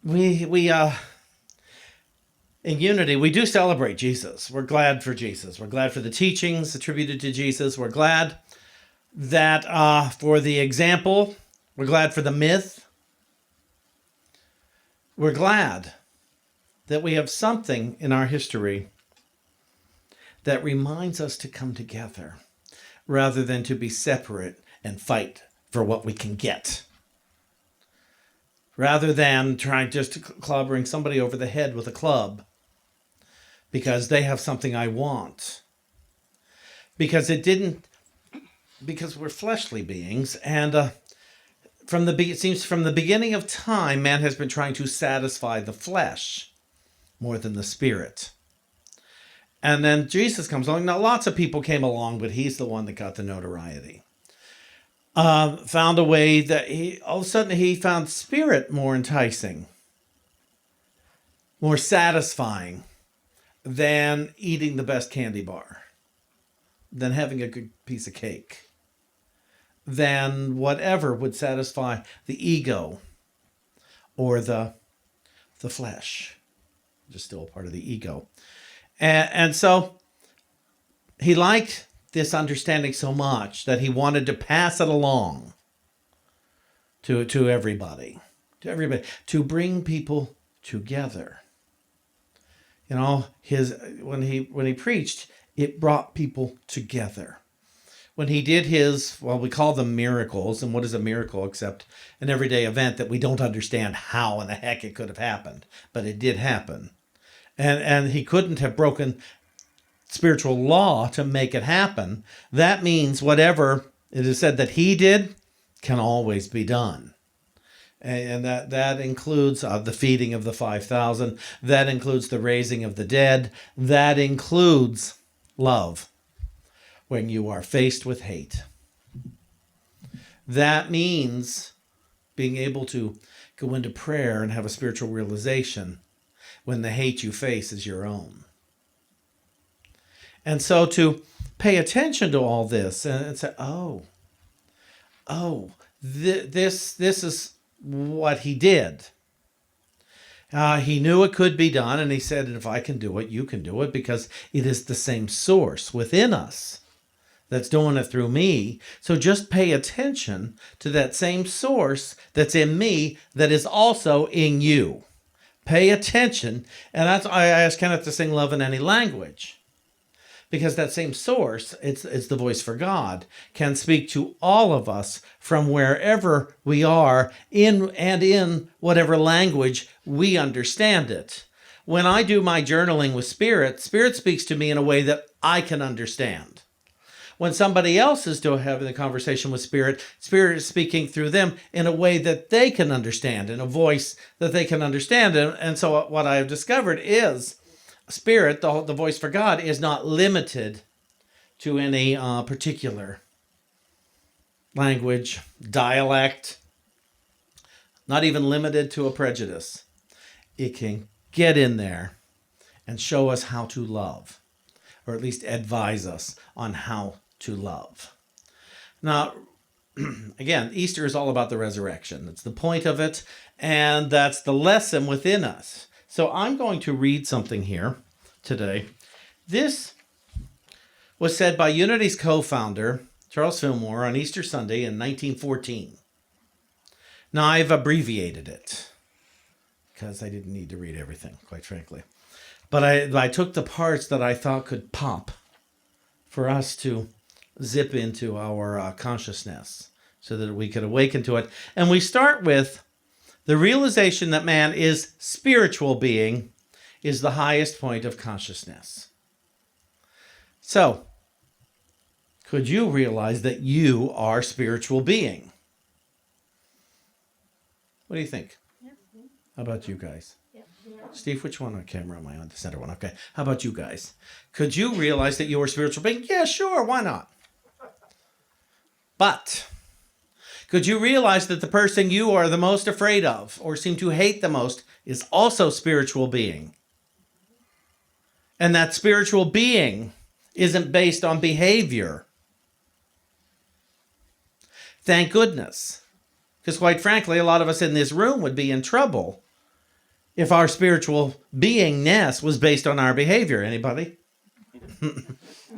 we in unity, we do celebrate Jesus. We're glad for Jesus. We're glad for the teachings attributed to Jesus. We're glad that for the example. We're glad for the myth. We're glad that we have something in our history that reminds us to come together rather than to be separate and fight for what we can get. Rather than trying just clobbering somebody over the head with a club because they have something I want. Because we're fleshly beings, and it seems from the beginning of time, man has been trying to satisfy the flesh more than the spirit. And then Jesus comes along. Now, lots of people came along, but he's the one that got the notoriety. Found a way that all of a sudden he found spirit more enticing, more satisfying than eating the best candy bar, than having a good piece of cake, than whatever would satisfy the ego or the flesh, just still a part of the ego. And so he liked this understanding so much that he wanted to pass it along to everybody, to bring people together. You know, when he preached, it brought people together. When he did we call them miracles, and what is a miracle except an everyday event that we don't understand how in the heck it could have happened, but it did happen. And he couldn't have broken spiritual law to make it happen. That means whatever it is said that he did can always be done. And that includes the feeding of the 5,000. That includes the raising of the dead. That includes love when you are faced with hate. That means being able to go into prayer and have a spiritual realization when the hate you face is your own. And so to pay attention to all this and say, this is what he did. He knew it could be done, and he said, if I can do it, you can do it, because it is the same source within us that's doing it through me. So just pay attention to that same source that's in me that is also in you. Pay attention. And that's why I asked Kenneth to sing Love in Any Language. Because that same source, it's the voice for God, can speak to all of us from wherever we are in whatever language we understand it. When I do my journaling with Spirit, Spirit speaks to me in a way that I can understand. When somebody else is having a conversation with Spirit, Spirit is speaking through them in a way that they can understand, in a voice that they can understand. And so what I have discovered is Spirit, the voice for God, is not limited to any particular language, dialect, not even limited to a prejudice. It can get in there and show us how to love, or at least advise us on how to love. Now, again, Easter is all about the resurrection. That's the point of it, and that's the lesson within us. So I'm going to read something here today. This was said by Unity's co-founder, Charles Fillmore, on Easter Sunday in 1914. Now, I've abbreviated it because I didn't need to read everything, quite frankly. But I took the parts that I thought could pop for us to zip into our consciousness so that we could awaken to it. And we start with the realization that man is spiritual being is the highest point of consciousness. So, could you realize that you are spiritual being? What do you think? How about you guys? Steve, which one on camera am I on? The center one. Okay. How about you guys? Could you realize that you're a spiritual being? Yeah, sure. Why not? But could you realize that the person you are the most afraid of or seem to hate the most is also spiritual being? And that spiritual being isn't based on behavior. Thank goodness. Because quite frankly, a lot of us in this room would be in trouble if our spiritual beingness was based on our behavior. Anybody?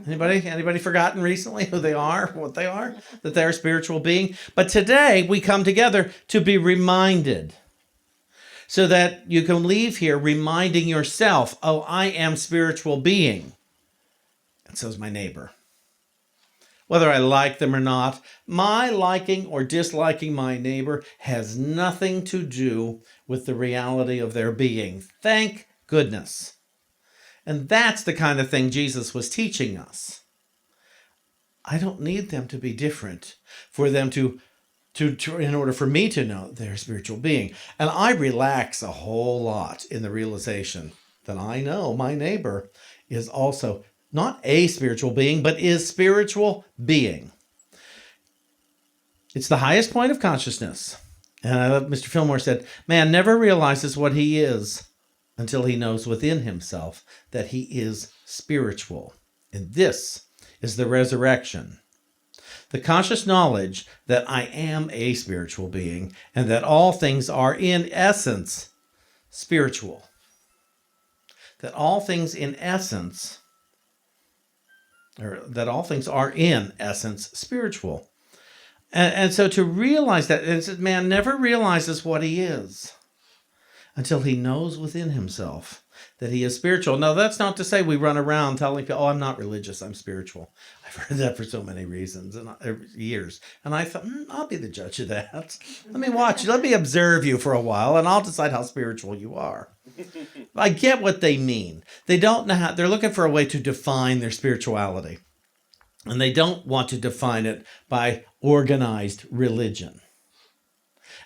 Anybody forgotten recently who they are, what they are, that they're a spiritual being? But today we come together to be reminded so that you can leave here reminding yourself, oh, I am spiritual being. And so is my neighbor. Whether I like them or not, my liking or disliking my neighbor has nothing to do with the reality of their being. Thank goodness. And that's the kind of thing Jesus was teaching us. I don't need them to be different for them to in order for me to know they're a spiritual being. And I relax a whole lot in the realization that I know my neighbor is also not a spiritual being, but is spiritual being. It's the highest point of consciousness. And I love Mr. Fillmore said, man never realizes what he is until he knows within himself that he is spiritual. And this is the resurrection. The conscious knowledge that I am a spiritual being and that all things are in essence spiritual. That all things in essence, or that all things are in essence spiritual. And so to realize that, man never realizes what he is until he knows within himself that he is spiritual. Now, that's not to say we run around telling people, oh, I'm not religious, I'm spiritual. I've heard that for so many reasons and years. And I thought, I'll be the judge of that. Let me watch you. Let me observe you for a while, and I'll decide how spiritual you are. I get what they mean. They don't know how, they're looking for a way to define their spirituality. And they don't want to define it by organized religion.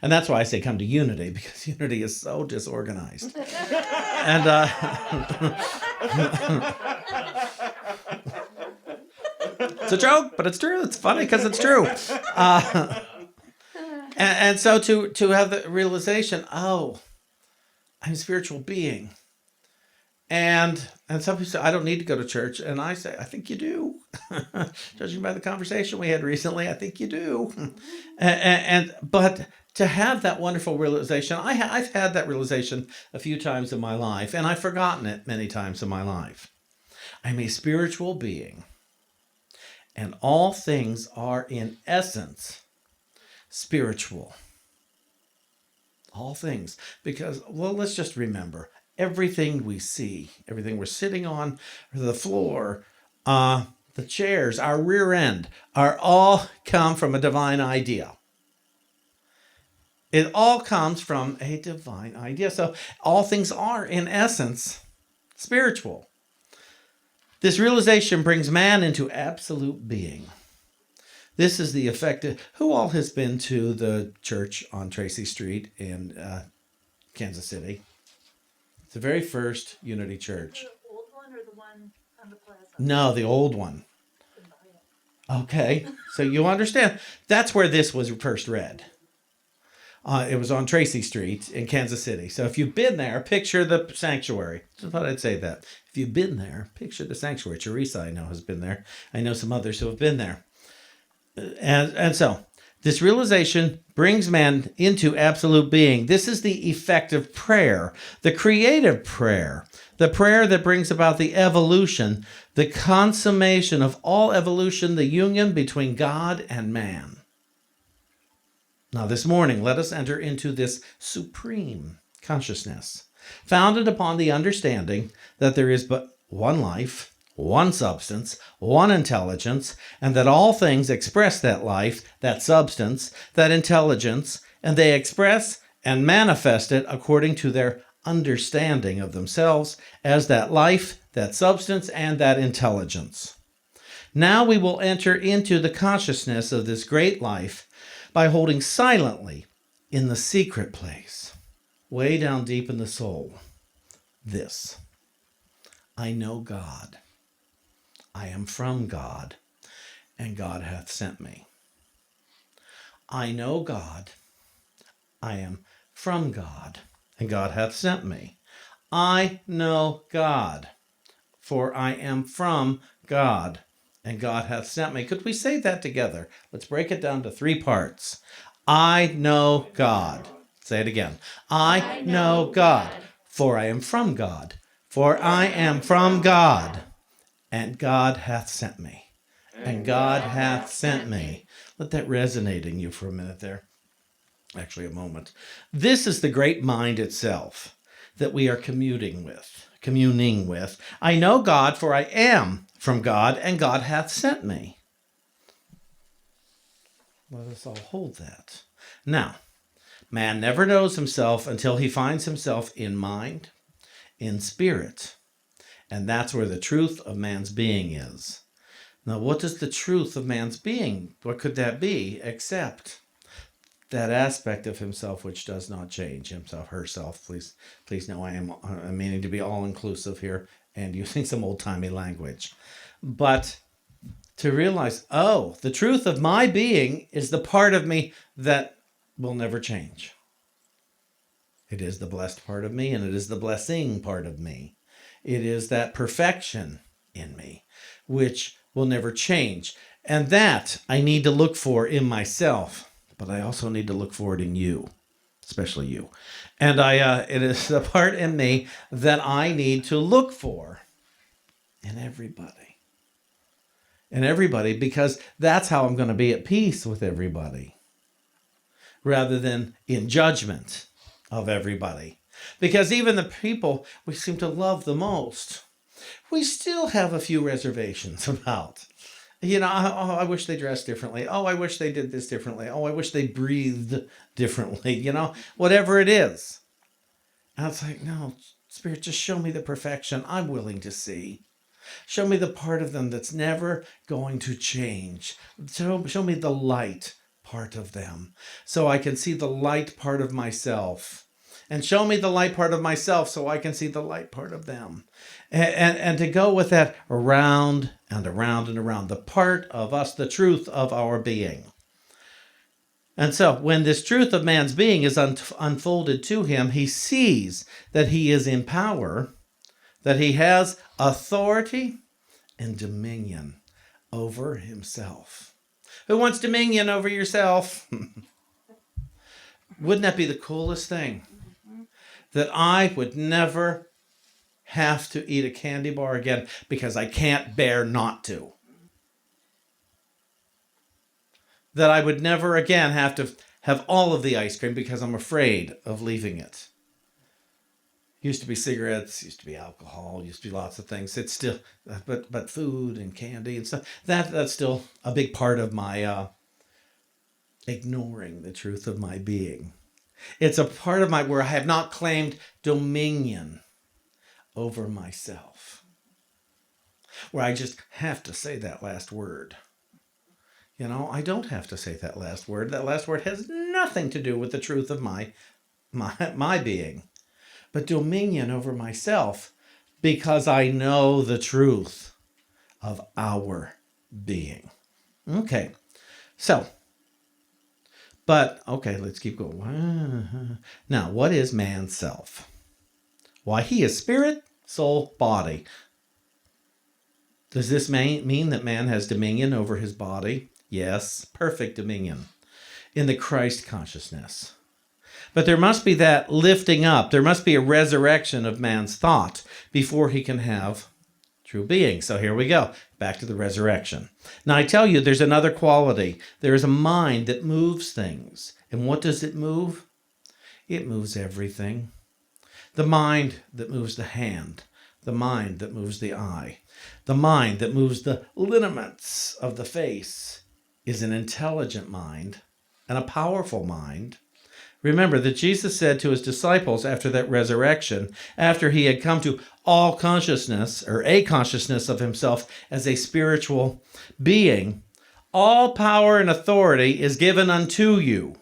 And that's why I say come to unity, because unity is so disorganized. And it's a joke, but it's true. It's funny because it's true. And so to have the realization, oh, I'm a spiritual being. And some people say, I don't need to go to church. And I say, I think you do. Judging by the conversation we had recently, I think you do. But to have that wonderful realization, I've had that realization a few times in my life, and I've forgotten it many times in my life. I'm a spiritual being, and all things are in essence spiritual. All things. Because, well, let's just remember, everything we see, everything we're sitting on, the floor, the chairs, our rear end, are all come from a divine idea. It all comes from a divine idea. So all things are, in essence, spiritual. This realization brings man into absolute being. This is the effect of, who all has been to the church on Tracy Street in Kansas City? It's the very first Unity Church. The old one or the one on the plaza? No, the old one. Okay, so you understand. That's where this was first read. It was on Tracy Street in Kansas City. So if you've been there, picture the sanctuary. Just thought I'd say that. If you've been there, picture the sanctuary. Teresa, I know, has been there. I know some others who have been there. And so this realization brings man into absolute being. This is the effect of prayer, the creative prayer, the prayer that brings about the evolution, the consummation of all evolution, the union between God and man. Now, this morning, let us enter into this supreme consciousness, founded upon the understanding that there is but one life, one substance, one intelligence, and that all things express that life, that substance, that intelligence, and they express and manifest it according to their understanding of themselves as that life, that substance, and that intelligence. Now we will enter into the consciousness of this great life by holding silently in the secret place, way down deep in the soul, this: I know God. I am from God, and God hath sent me. I know God. I am from God, and God hath sent me. I know God, for I am from God, and God hath sent me. Could we say that together? Let's break it down to 3 parts. I know God. Say it again. I know God, For I am from God. For I am from God, and God hath sent me. And God hath sent me. Let that resonate in you for a minute there. Actually, a moment. This is the great mind itself that we are communing with. I know God, for I am from God, and God hath sent me. Let us all hold that. Now, man never knows himself until he finds himself in mind, in spirit. And that's where the truth of man's being is. Now, what is the truth of man's being? What could that be except that aspect of himself which does not change, himself, herself? Please know I'm meaning to be all inclusive here and using some old timey language. But to realize, oh, the truth of my being is the part of me that will never change. It is the blessed part of me, and it is the blessing part of me. It is that perfection in me, which will never change. And that I need to look for in myself, but I also need to look for it in you, especially you. And it is the part in me that I need to look for in everybody. In everybody, because that's how I'm going to be at peace with everybody, rather than in judgment of everybody. Because even the people we seem to love the most, we still have a few reservations about. I wish they dressed differently. Oh, I wish they did this differently. Oh, I wish they breathed differently. Whatever it is. And it's like, no, Spirit, just show me the perfection I'm willing to see. Show me the part of them that's never going to change. Show me the light part of them so I can see the light part of myself. And show me the light part of myself so I can see the light part of them. And to go with that around and around and around, the part of us, the truth of our being. And so when this truth of man's being is unfolded to him, he sees that he is in power, that he has authority and dominion over himself. Who wants dominion over yourself? Wouldn't that be the coolest thing? That I would never have to eat a candy bar again because I can't bear not to. That I would never again have to have all of the ice cream because I'm afraid of leaving it. Used to be cigarettes, used to be alcohol, used to be lots of things. It's still, but food and candy and stuff, that's still a big part of my ignoring the truth of my being. It's a part of where I have not claimed dominion over myself. Where I just have to say that last word. I don't have to say that last word. That last word has nothing to do with the truth of my being. But dominion over myself, because I know the truth of our being. Okay, let's keep going. Now, what is man's self? Why, he is spirit, soul, body. Does this mean that man has dominion over his body? Yes, perfect dominion in the Christ consciousness. But there must be that lifting up. There must be a resurrection of man's thought before he can have true being. So here we go. Back to the resurrection. Now I tell you, there's another quality. There is a mind that moves things. And what does it move? It moves everything. The mind that moves the hand. The mind that moves the eye. The mind that moves the lineaments of the face is an intelligent mind and a powerful mind. Remember that Jesus said to his disciples after that resurrection, after he had come to all consciousness, or a consciousness of himself as a spiritual being, all power and authority is given unto you.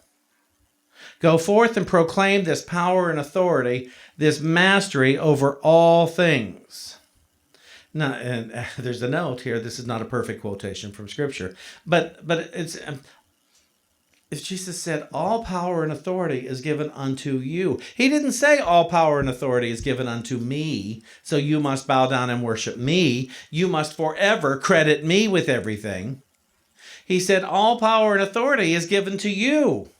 Go forth and proclaim this power and authority, this mastery over all things. Now, and there's a note here. This is not a perfect quotation from Scripture, but it's... If Jesus said all power and authority is given unto you, he didn't say all power and authority is given unto me, so you must bow down and worship me. You must forever credit me with everything. He said all power and authority is given to you.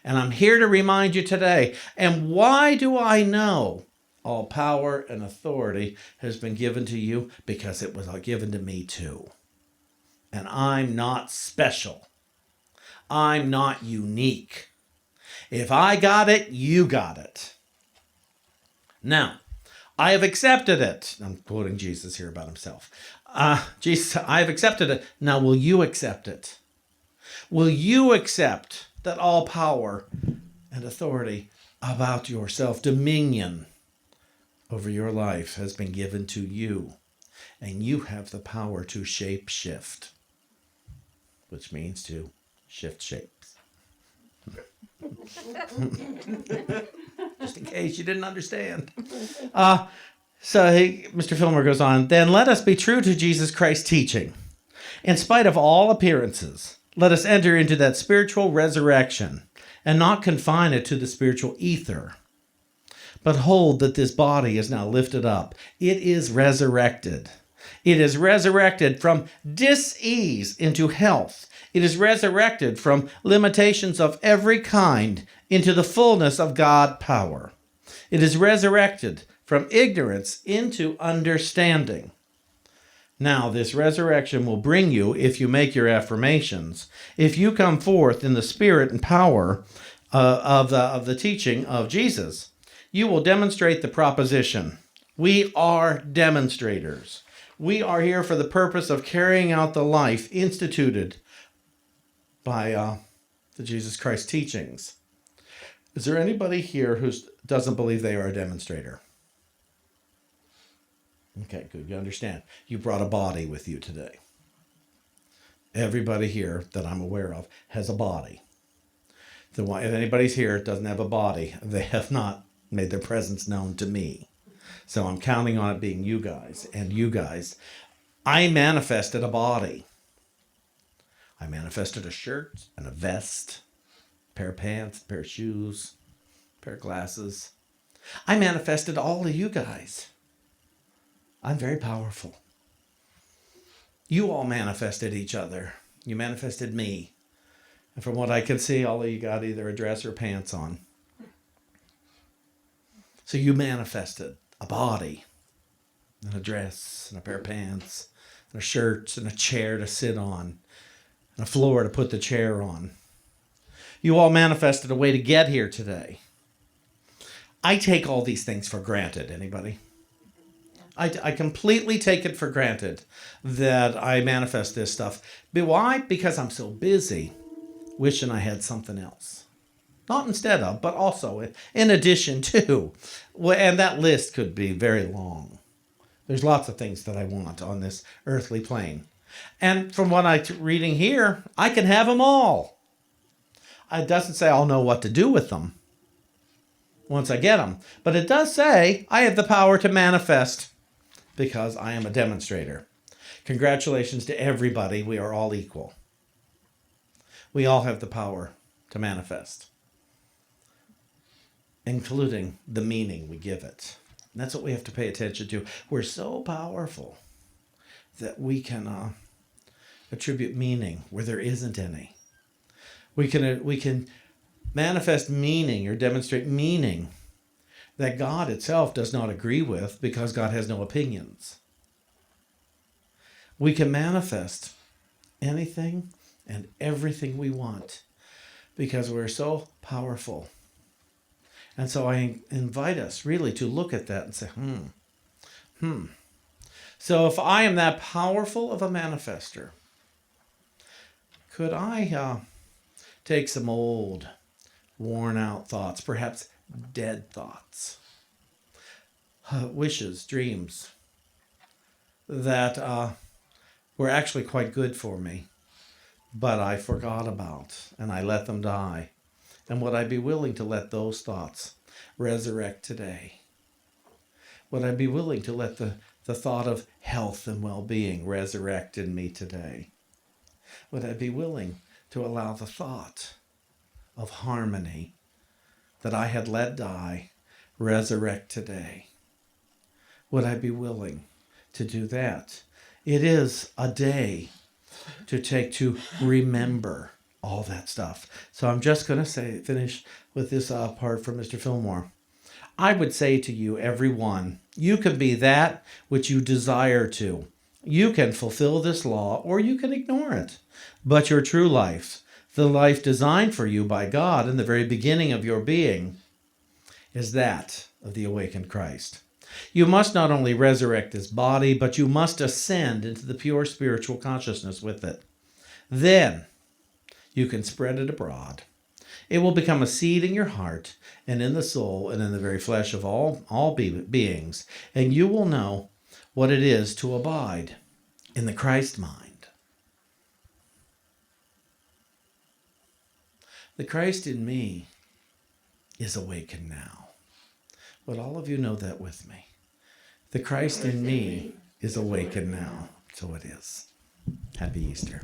And I'm here to remind you today. And why do I know All power and authority has been given to you because it was given to me too. And I'm not special. I'm not unique. If I got it, you got it. Now, I have accepted it. I'm quoting Jesus here about himself. Jesus, I have accepted it. Now, will you accept it? Will you accept that all power and authority about your self-dominion over your life has been given to you? And you have the power to shape shift, which means to shift shapes. Just in case you didn't understand. Mr. Fillmore goes on, then let us be true to Jesus Christ's teaching. In spite of all appearances, let us enter into that spiritual resurrection and not confine it to the spiritual ether. But hold that this body is now lifted up. It is resurrected. It is resurrected from dis-ease into health. It is resurrected from limitations of every kind into the fullness of God power. It is resurrected from ignorance into understanding. Now, this resurrection will bring you, if you make your affirmations, if you come forth in the spirit and power of the teaching of Jesus, you will demonstrate the proposition. We are demonstrators. We are here for the purpose of carrying out the life instituted by the Jesus Christ teachings. Is there anybody here who doesn't believe they are a demonstrator? Okay, good. You understand. You brought a body with you today. Everybody here that I'm aware of has a body. If anybody's here that doesn't have a body, they have not made their presence known to me. So I'm counting on it being you guys. And you guys, I manifested a body. I manifested a shirt and a vest, a pair of pants, a pair of shoes, a pair of glasses. I manifested all of you guys. I'm very powerful. You all manifested each other. You manifested me. And from what I can see, all of you got either a dress or pants on. So you manifested a body and a dress and a pair of pants and a shirt and a chair to sit on and a floor to put the chair on. You all manifested a way to get here today. I take all these things for granted. Anybody? I completely take it for granted that I manifest this stuff. But why? Because I'm so busy wishing I had something else. Not instead of, but also in addition to. And that list could be very long. There's lots of things that I want on this earthly plane. And from what I'm reading here, I can have them all. It doesn't say I'll know what to do with them once I get them. But it does say I have the power to manifest because I am a demonstrator. Congratulations to everybody. We are all equal. We all have the power to manifest, including the meaning we give it. And that's what we have to pay attention to. We're so powerful that we can attribute meaning where there isn't any. We can manifest meaning or demonstrate meaning that God itself does not agree with because God has no opinions. We can manifest anything and everything we want because we're so powerful. And so I invite us really to look at that and say, So if I am that powerful of a manifester, could I take some old, worn out thoughts, perhaps dead thoughts, wishes, dreams that were actually quite good for me, but I forgot about and I let them die? And would I be willing to let those thoughts resurrect today? Would I be willing to let the thought of health and well-being resurrect in me today? Would I be willing to allow the thought of harmony that I had let die resurrect today? Would I be willing to do that? It is a day to take to remember all that stuff. So I'm just going to finish with this part from Mr. Fillmore. I would say to you, everyone, you can be that which you desire to. You can fulfill this law or you can ignore it. But your true life, the life designed for you by God in the very beginning of your being, is that of the awakened Christ. You must not only resurrect this body, but you must ascend into the pure spiritual consciousness with it. Then you can spread it abroad. It will become a seed in your heart and in the soul and in the very flesh of all beings, and you will know what it is to abide in the Christ mind. The Christ in me is awakened now. Would all of you know that with me? The Christ in me is awakened now. So it is. Happy Easter.